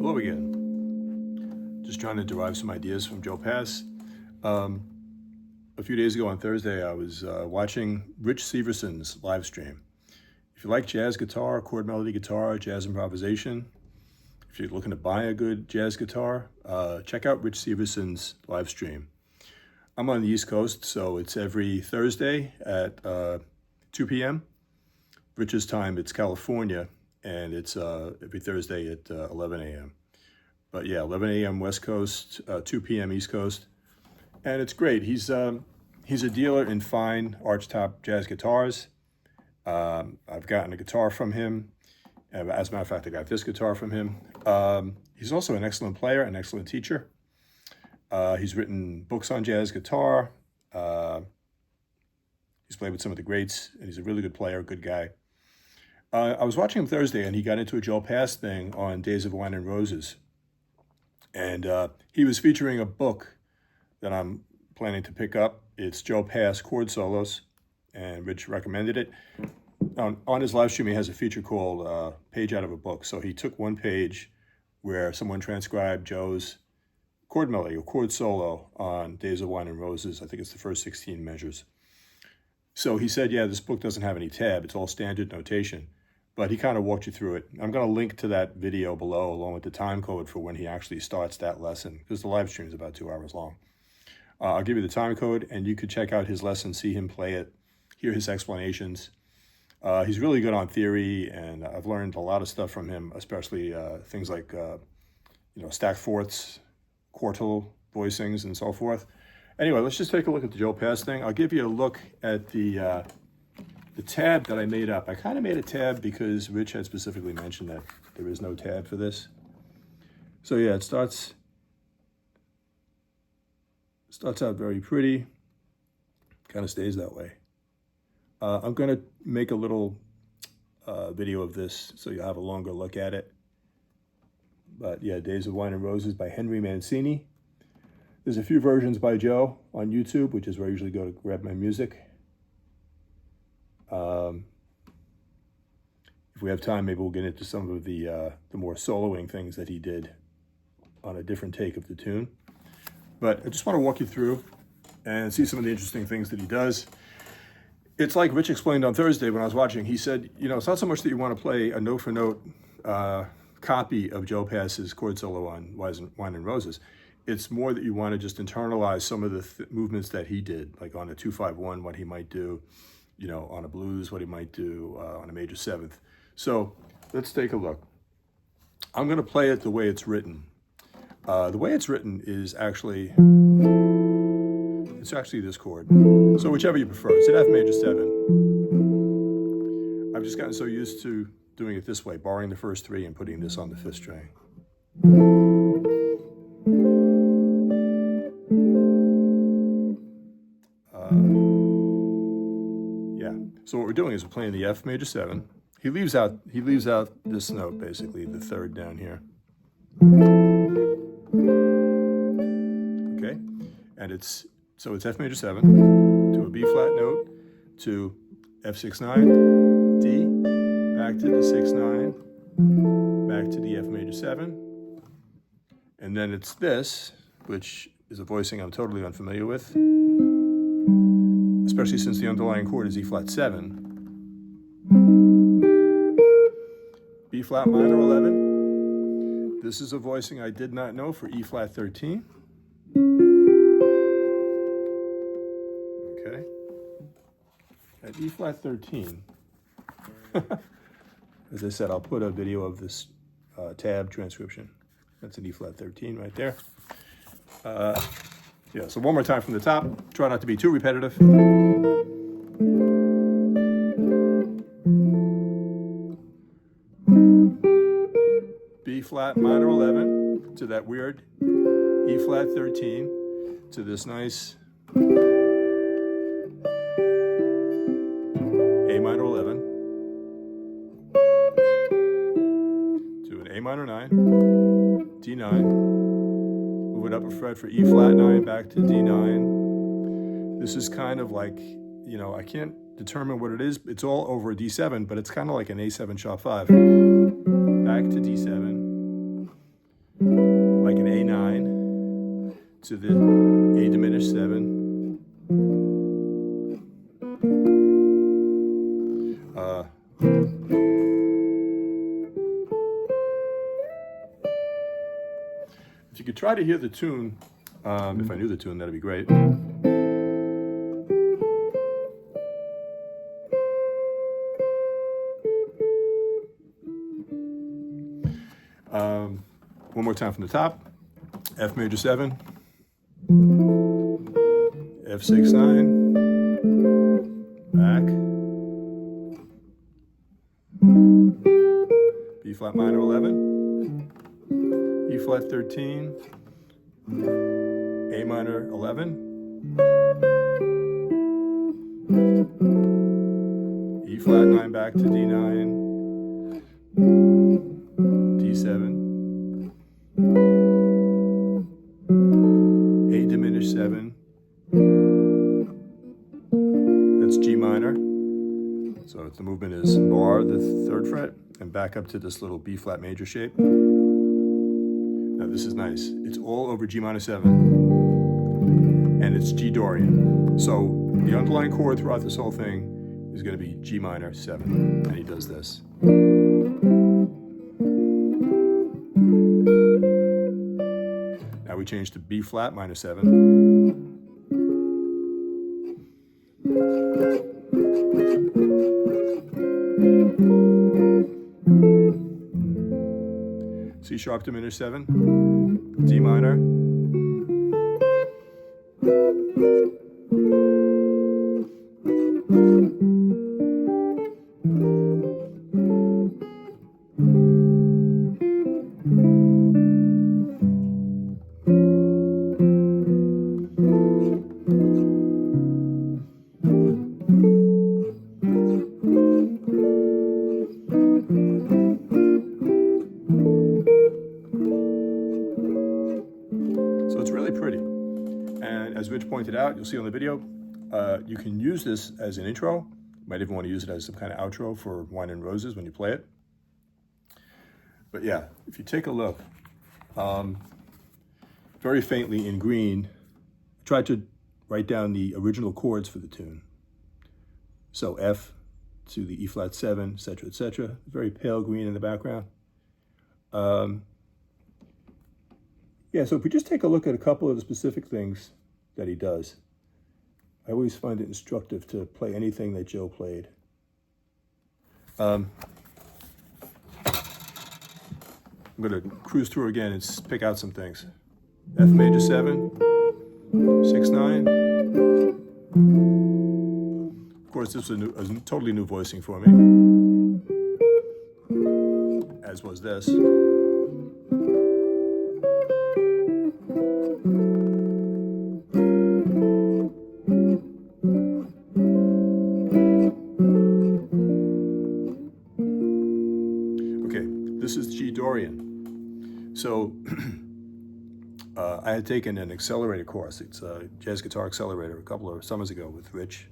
Hello again. Just trying to derive some ideas from Joe Pass. A few days ago on Thursday, I was watching Rich Severson's live stream. If you like jazz guitar, chord melody guitar, jazz improvisation, if you're looking to buy a good jazz guitar, check out Rich Severson's live stream. I'm on the East Coast, so it's every Thursday at 2 p.m. Rich's time, it's California, and it's every Thursday at 11 a.m. But yeah, 11 a.m. West Coast, 2 p.m. East Coast. And it's great. He's a dealer in fine archtop jazz guitars. I've gotten a guitar from him. As a matter of fact, I got this guitar from him. He's also an excellent player, an excellent teacher. He's written books on jazz guitar. He's played with some of the greats, and he's a really good player, good guy. I was watching him Thursday, and he got into a Joe Pass thing on Days of Wine and Roses. And he was featuring a book that I'm planning to pick up. It's Joe Pass Chord Solos, and Rich recommended it. On his live stream, he has a feature called Page Out of a Book. So he took one page where someone transcribed Joe's chord melody or chord solo on Days of Wine and Roses. I think it's the first 16 measures. So he said, yeah, this book doesn't have any tab. It's all standard notation. But he kind of walked you through it. I'm going to link to that video below along with the time code for when he actually starts that lesson, because the live stream is about 2 hours long. I'll give you the time code, and you could check out his lesson, see him play it, hear his explanations. He's really good on theory, and I've learned a lot of stuff from him, especially things like stacked fourths, quartal voicings, and so forth. Anyway, let's just take a look at the Joe Pass thing. I'll give you a look at the tab that I made up. I kind of made a tab because Rich had specifically mentioned that there is no tab for this. So yeah, it starts out very pretty, kind of stays that way. I'm going to make a little video of this so you'll have a longer look at it. But yeah, Days of Wine and Roses by Henry Mancini. There's a few versions by Joe on YouTube, which is where I usually go to grab my music. If we have time, maybe we'll get into some of the more soloing things that he did on a different take of the tune. But I just want to walk you through and see some of the interesting things that he does. It's like Rich explained on Thursday when I was watching. He said, it's not so much that you want to play a note-for-note copy of Joe Pass's chord solo on Wine and Roses. It's more that you want to just internalize some of the movements that he did, like on a 2-5-1, what he might do, on a blues, what he might do on a major seventh. So let's take a look. I'm going to play it the way it's written. The way it's written is actually, it's actually this chord. So whichever you prefer. It's an F major 7. I've just gotten so used to doing it this way, borrowing the first 3 and putting this on the 5th string. So what we're doing is we're playing the F major 7. He leaves out this note, basically, the 3rd down here. Okay, and it's F major 7 to a B flat note to F6-9, D, back to the 6-9, back to the F major 7, and then it's this, which is a voicing I'm totally unfamiliar with, especially since the underlying chord is E flat 7. B flat minor 11. This is a voicing I did not know for E flat 13. Okay. At E flat 13, as I said, I'll put a video of this tab transcription. That's an E flat 13 right there. Yeah, so one more time from the top. Try not to be too repetitive. B flat minor 11 to that weird E flat 13 to this nice A minor 11 to an A minor 9, D9, move it up a fret for E flat 9 back to D9. This is kind of like, you know, I can't determine what it is. It's all over a D7, but it's kind of like an A7 sharp 5. Back to D7, like an A9 to the A diminished 7. If you could try to hear the tune, if I knew the tune, that'd be great. One more time from the top. F major 7, F6 9, back, B flat minor 11, E flat 13, A minor 11, E flat 9 back to D9, D7, A diminished 7, that's G minor, so the movement is bar, the 3rd fret, and back up to this little B flat major shape. Now this is nice. It's all over G minor 7, and it's G Dorian. So the underlying chord throughout this whole thing is going to be G minor 7, and he does this. Now we change to B flat minor 7. C sharp diminished 7, D minor, so it's really pretty. And as Rich pointed out, you'll see on the video, you can use this as an intro. You might even want to use it as some kind of outro for Wine and Roses when you play it. But yeah, if you take a look, very faintly in green, I tried to write down the original chords for the tune. So F to the E flat 7, etc., etc. Very pale green in the background. Yeah, so if we just take a look at a couple of the specific things that he does, I always find it instructive to play anything that Joe played. I'm going to cruise through again and pick out some things. F major 7, 6 9. Of course, this was a totally new voicing for me, as was this. Okay, this is G Dorian. So I had taken an accelerator course. It's a jazz guitar accelerator a couple of summers ago with Rich.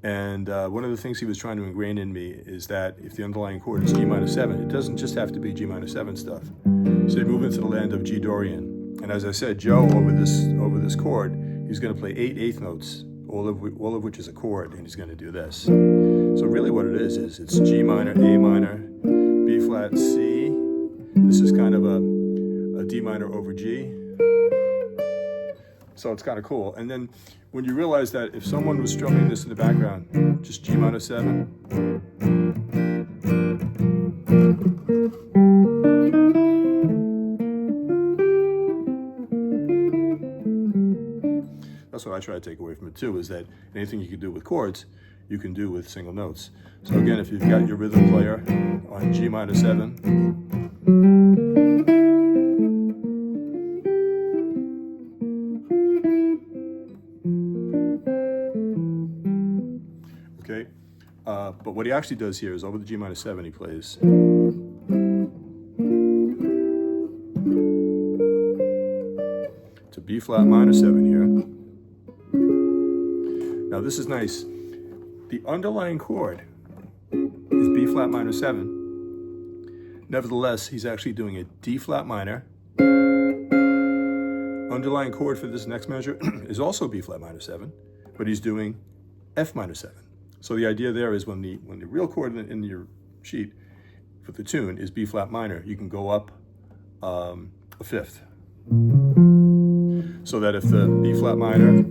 And one of the things he was trying to ingrain in me is that if the underlying chord is G minor 7, it doesn't just have to be G minor 7 stuff. So you move into the land of G Dorian. And as I said, Joe over this chord, he's going to play 8 eighth notes, all of which is a chord, and he's going to do this. So really what it is it's G minor, A minor, B flat, C. This is kind of a D minor over G. So it's kind of cool. And then when you realize that if someone was strumming this in the background, just G minor 7. That's what I try to take away from it too, is that anything you can do with chords, you can do with single notes. So again, if you've got your rhythm player on G minor 7, okay, but what he actually does here is over the G minor 7, he plays to B flat minor 7 here. Now this is nice. The underlying chord is B flat minor 7. Nevertheless, he's actually doing a D flat minor. Underlying chord for this next measure is also B flat minor 7, but he's doing F minor 7. So the idea there is when the real chord in your sheet for the tune is B flat minor, you can go up a fifth. So that if the B flat minor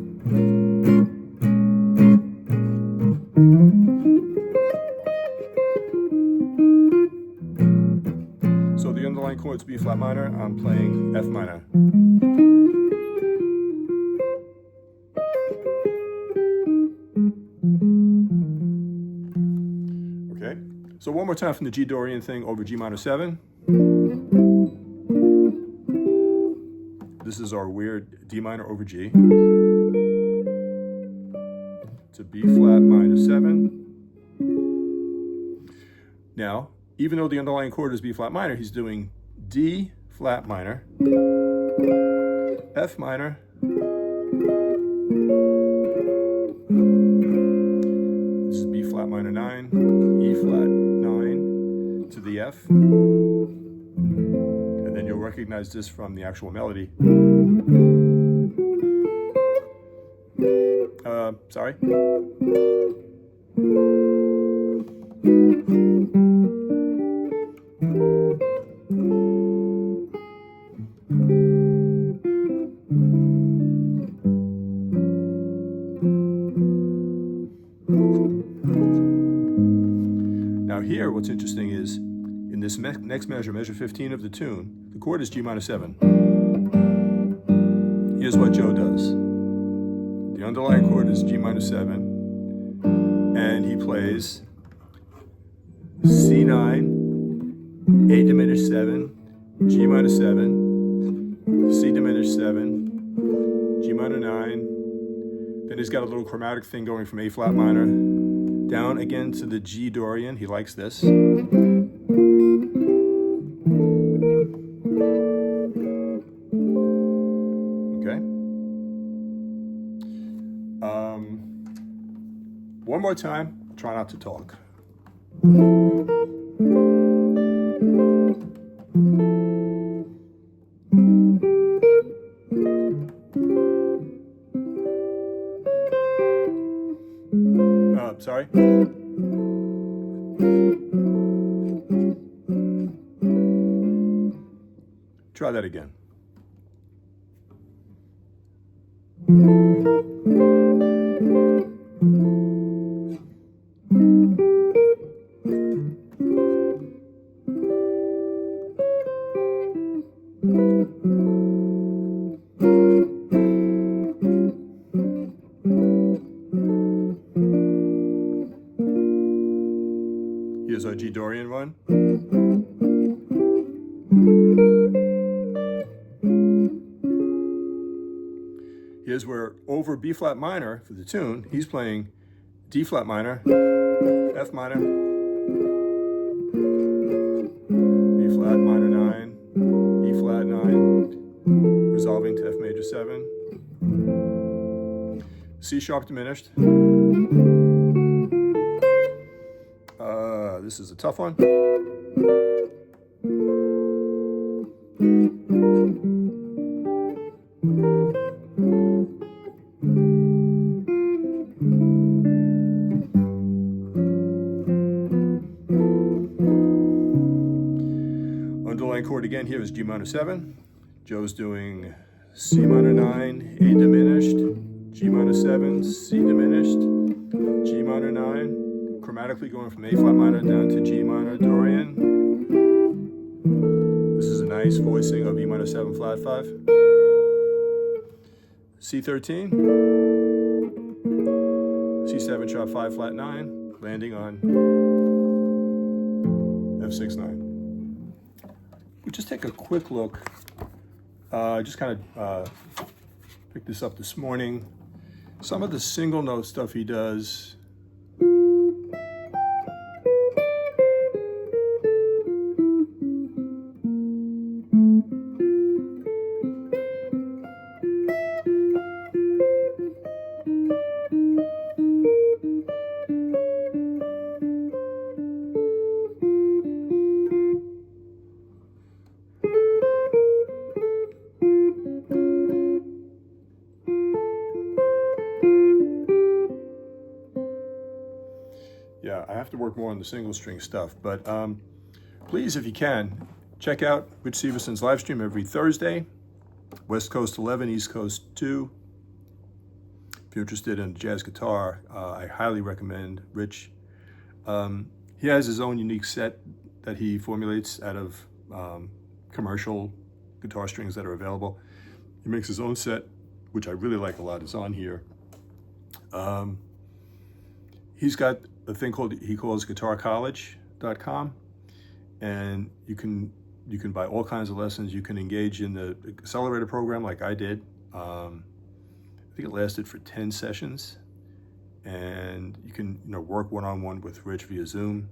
the underlying chord's B flat minor, I'm playing F minor. Okay, so one more time from the G Dorian thing over G minor 7. This is our weird D minor over G to B flat minor 7. Now, even though the underlying chord is B flat minor, he's doing D flat minor, F minor, this is B flat minor 9, E flat 9 to the F, and then you'll recognize this from the actual melody. Sorry. Now here, what's interesting is, in this next measure, measure 15 of the tune, the chord is G minor 7. Here's what Joe does. The underlying chord is G minor 7, and he plays C9, A diminished 7, G minor 7, C diminished 7, G minor 9. Then he's got a little chromatic thing going from A flat minor down again to the G Dorian. He likes this. Okay. One more time. Try not to talk. Sorry. Try that again. Here's our G Dorian one. Here's where over B flat minor for the tune, he's playing D flat minor, F minor, B flat minor 9, E flat 9, resolving to F major 7, C sharp diminished. This is a tough one. chord again here is G minor 7. Joe's doing C minor 9, A diminished, G minor 7, C diminished, G minor 9, chromatically going from A flat minor down to G minor Dorian. This is a nice voicing of E minor 7 flat 5. C13, C7 sharp 5 flat 9, landing on F6 9. We'll just take a quick look. Just kind of picked this up this morning. Some of the single note stuff he does. Yeah, I have to work more on the single string stuff, but please, if you can, check out Rich Severson's live stream every Thursday, West Coast 11, East Coast 2. If you're interested in jazz guitar, I highly recommend Rich. He has his own unique set that he formulates out of commercial guitar strings that are available. He makes his own set, which I really like a lot. It's on here. He's got a thing he calls guitarcollege.com, and you can buy all kinds of lessons. You can engage in the accelerator program like I did. I think it lasted for 10 sessions, and you can work one-on-one with Rich via Zoom.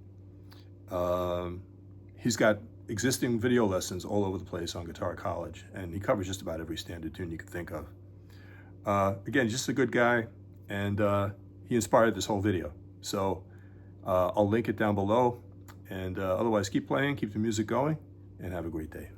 He's got existing video lessons all over the place on Guitar College, and he covers just about every standard tune you can think of. Again, just a good guy, and he inspired this whole video. So I'll link it down below, and otherwise keep playing, keep the music going, and have a great day.